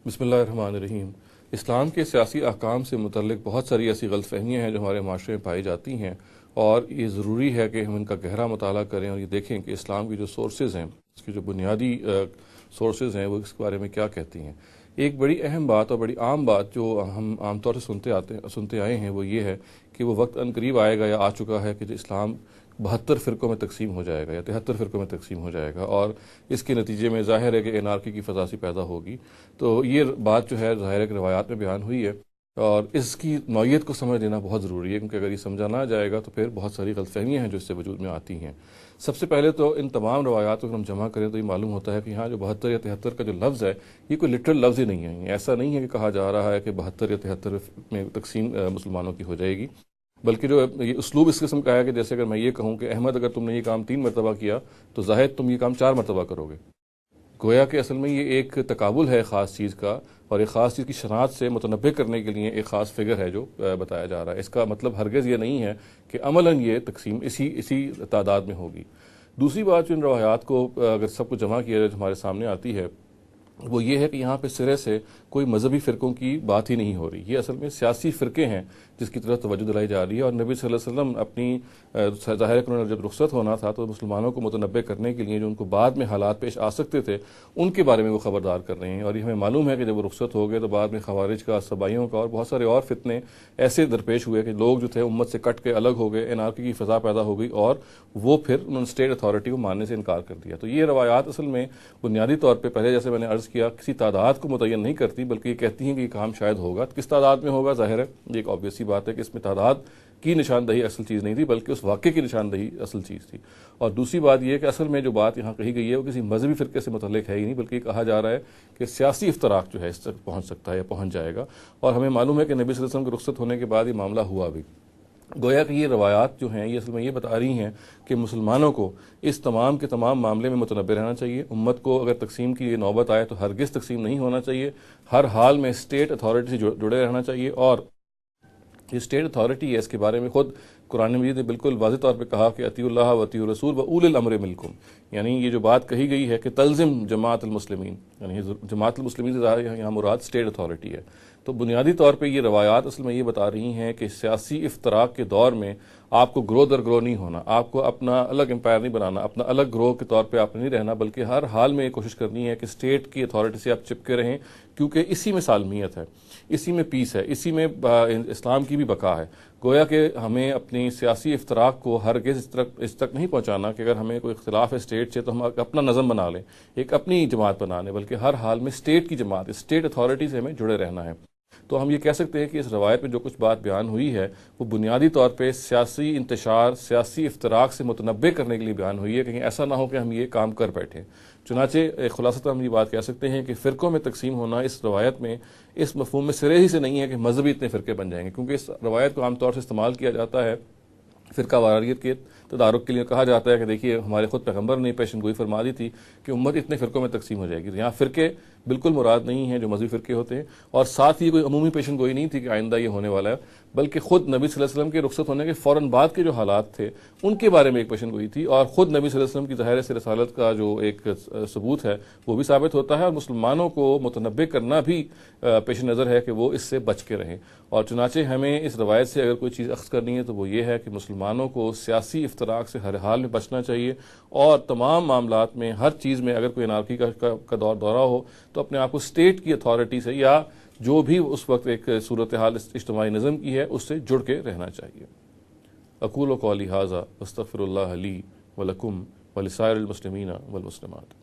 بسم اللہ الرحمن الرحیم۔ اسلام کے سیاسی احکام سے متعلق بہت ساری ایسی غلط فہمیاں ہیں جو ہمارے معاشرے میں پائی جاتی ہیں، اور یہ ضروری ہے کہ ہم ان کا گہرا مطالعہ کریں اور یہ دیکھیں کہ اسلام کی جو سورسز ہیں، اس کی جو بنیادی سورسز ہیں، وہ اس کے بارے میں کیا کہتی ہیں۔ ایک بڑی اہم بات اور بڑی عام بات جو ہم عام طور سے سنتے آئے ہیں وہ یہ ہے کہ وہ وقت ان قریب آئے گا یا آ چکا ہے کہ جو اسلام 72 فرقوں میں تقسیم ہو جائے گا یا 73 فرقوں میں تقسیم ہو جائے گا، اور اس کے نتیجے میں ظاہر ہے کہ انارکی کی فضا سی پیدا ہوگی۔ تو یہ بات جو ہے ظاہر ہے کہ روایات میں بیان ہوئی ہے، اور اس کی نوعیت کو سمجھ لینا بہت ضروری ہے، کیونکہ اگر یہ سمجھا نہ جائے گا تو پھر بہت ساری غلط فہمیاں ہیں جو اس سے وجود میں آتی ہیں۔ سب سے پہلے تو ان تمام روایات کو ہم جمع کریں تو یہ معلوم ہوتا ہے کہ یہاں جو 72 یا 73 کا جو لفظ ہے یہ کوئی لٹرل لفظ ہی نہیں ہے۔ ایسا نہیں ہے کہ کہا جا رہا ہے کہ 72 یا 73 میں تقسیم مسلمانوں کی ہو جائے گی، بلکہ جو یہ اسلوب اس قسم کا ہے کہ جیسے اگر میں یہ کہوں کہ احمد اگر تم نے یہ کام 3 مرتبہ کیا تو زاہد تم یہ کام 4 مرتبہ کرو گے، گویا کہ اصل میں یہ ایک تقابل ہے خاص چیز کا، اور ایک خاص چیز کی شناخت سے متنبع کرنے کے لیے ایک خاص فگر ہے جو بتایا جا رہا ہے۔ اس کا مطلب ہرگز یہ نہیں ہے کہ عملاً یہ تقسیم اسی تعداد میں ہوگی۔ دوسری بات جو ان روایات کو اگر سب کو جمع کیا جائے جو ہمارے سامنے آتی ہے وہ یہ ہے کہ یہاں پہ سرے سے کوئی مذہبی فرقوں کی بات ہی نہیں ہو رہی، یہ اصل میں سیاسی فرقے ہیں جس کی طرف توجہ دلائی جا رہی ہے۔ اور نبی صلی اللہ علیہ وسلم اپنی ظاہر کرنے جب رخصت ہونا تھا تو مسلمانوں کو متنبع کرنے کے لیے جو ان کو بعد میں حالات پیش آ سکتے تھے ان کے بارے میں وہ خبردار کر رہے ہیں، اور یہ ہمیں معلوم ہے کہ جب وہ رخصت ہو گئے تو بعد میں خوارج کا، سبائیوں کا اور بہت سارے اور فتنے ایسے درپیش ہوئے کہ لوگ جو تھے امت سے کٹ کے الگ ہو گئے، انارکی کی فضا پیدا ہو گئی، اور وہ پھر انہوں نے اسٹیٹ اتھارٹی کو ماننے سے انکار کر دیا۔ تو یہ روایات اصل میں بنیادی طور پہ پہلے جیسے میں نے عرض کیا کسی تعداد کو متعین نہیں کرتی، بلکہ یہ کہتی ہیں کہ یہ کام شاید ہوگا۔ کس تعداد میں ہوگا ظاہر ہے یہ ایک آبویس سی بات ہے کہ اس میں تعداد کی نشاندہی اصل چیز نہیں تھی بلکہ اس واقعے کی نشاندہی اصل چیز تھی۔ اور دوسری بات یہ کہ اصل میں جو بات یہاں کہی گئی ہے وہ کسی مذہبی فرقے سے متعلق ہے ہی نہیں، بلکہ یہ کہا جا رہا ہے کہ سیاسی افتراق جو ہے اس تک پہنچ سکتا ہے یا پہنچ جائے گا، اور ہمیں معلوم ہے کہ نبی صلی اللہ علیہ وسلم کے رخصت ہونے کے بعد یہ معاملہ ہوا بھی۔ گویا کہ یہ روایات جو ہیں یہ اصل میں یہ بتا رہی ہیں کہ مسلمانوں کو اس تمام کے تمام معاملے میں متنبع رہنا چاہیے۔ امت کو اگر تقسیم کی یہ نوبت آئے تو ہرگز تقسیم نہیں ہونا چاہیے، ہر حال میں اسٹیٹ اتھارٹی سے جڑے رہنا چاہیے، اور یہ اسٹیٹ اتھارٹی ہے اس کے بارے میں خود قرآن مجید نے بالکل واضح طور پہ کہا کہ اطیعوا اللہ و اطیعوا الرسول و اولی الامر منکم، یعنی یہ جو بات کہی گئی ہے کہ تلزم جماعت المسلمین، یعنی جماعت المسلمین سے ظاہر یہاں مراد اسٹیٹ اتھارٹی ہے۔ تو بنیادی طور پہ یہ روایات اصل میں یہ بتا رہی ہیں کہ سیاسی افتراق کے دور میں آپ کو گروہ در گروہ نہیں ہونا، آپ کو اپنا الگ امپائر نہیں بنانا، اپنا الگ گروہ کے طور پہ آپ نے نہیں رہنا، بلکہ ہر حال میں یہ کوشش کرنی ہے کہ اسٹیٹ کی اتھارٹی سے آپ چپکے رہیں، کیونکہ اسی میں سالمیت ہے، اسی میں پیس ہے، اسی میں اسلام کی بھی بقا ہے۔ گویا کہ ہمیں اپنی سیاسی افتراق کو ہرگز اس تک نہیں پہنچانا کہ اگر ہمیں کوئی اختلاف ہے اسٹیٹ سے تو ہم اپنا نظم بنا لیں، ایک اپنی جماعت بنا لیں، بلکہ ہر حال میں اسٹیٹ کی جماعت، اسٹیٹ اتھارٹی سے ہمیں جڑے رہنا ہے۔ تو ہم یہ کہہ سکتے ہیں کہ اس روایت میں جو کچھ بات بیان ہوئی ہے وہ بنیادی طور پہ سیاسی انتشار، سیاسی افتراق سے متنبع کرنے کے لیے بیان ہوئی ہے، کہیں ایسا نہ ہو کہ ہم یہ کام کر بیٹھیں۔ چنانچہ خلاصتاً ہم یہ بات کہہ سکتے ہیں کہ فرقوں میں تقسیم ہونا اس روایت میں اس مفہوم میں سرے ہی سے نہیں ہے کہ مذہبی اتنے فرقے بن جائیں گے، کیونکہ اس روایت کو عام طور سے استعمال کیا جاتا ہے فرقہ واریت کے تدارک کے لیے۔ کہا جاتا ہے کہ دیکھیے ہمارے خود پیغمبر نے پیشن گوئی فرما دی تھی کہ امت اتنے فرقوں میں تقسیم ہو جائے گی۔ یہاں فرقے بالکل مراد نہیں ہیں جو مذہبی فرقے ہوتے ہیں، اور ساتھ ہی کوئی عمومی پیشن گوئی نہیں تھی کہ آئندہ یہ ہونے والا ہے، بلکہ خود نبی صلی اللہ علیہ وسلم کے رخصت ہونے کے فوراً بعد کے جو حالات تھے ان کے بارے میں ایک پیشن گوئی تھی، اور خود نبی صلی اللہ علیہ وسلم کی ظاہر سے رسالت کا جو ایک ثبوت ہے وہ بھی ثابت ہوتا ہے، اور مسلمانوں کو متنبع کرنا بھی پیش نظر ہے کہ وہ اس سے بچ کے رہیں۔ اور چنانچہ ہمیں اس روایت سے اگر کوئی چیز اخذ کرنی ہے تو وہ یہ ہے کہ مسلمانوں کو سیاسی افتراق سے ہر حال میں بچنا چاہیے، اور تمام معاملات میں ہر چیز میں اگر کوئی انارکی کا دورہ ہو تو اپنے آپ کو اسٹیٹ کی اتھارٹی سے یا جو بھی اس وقت ایک صورتحال اجتماعی نظم کی ہے اس سے جڑ کے رہنا چاہیے۔ اقول قولی ھذا واستغفر اللہ لی ولکم ولسائر المسلمین والمسلمات۔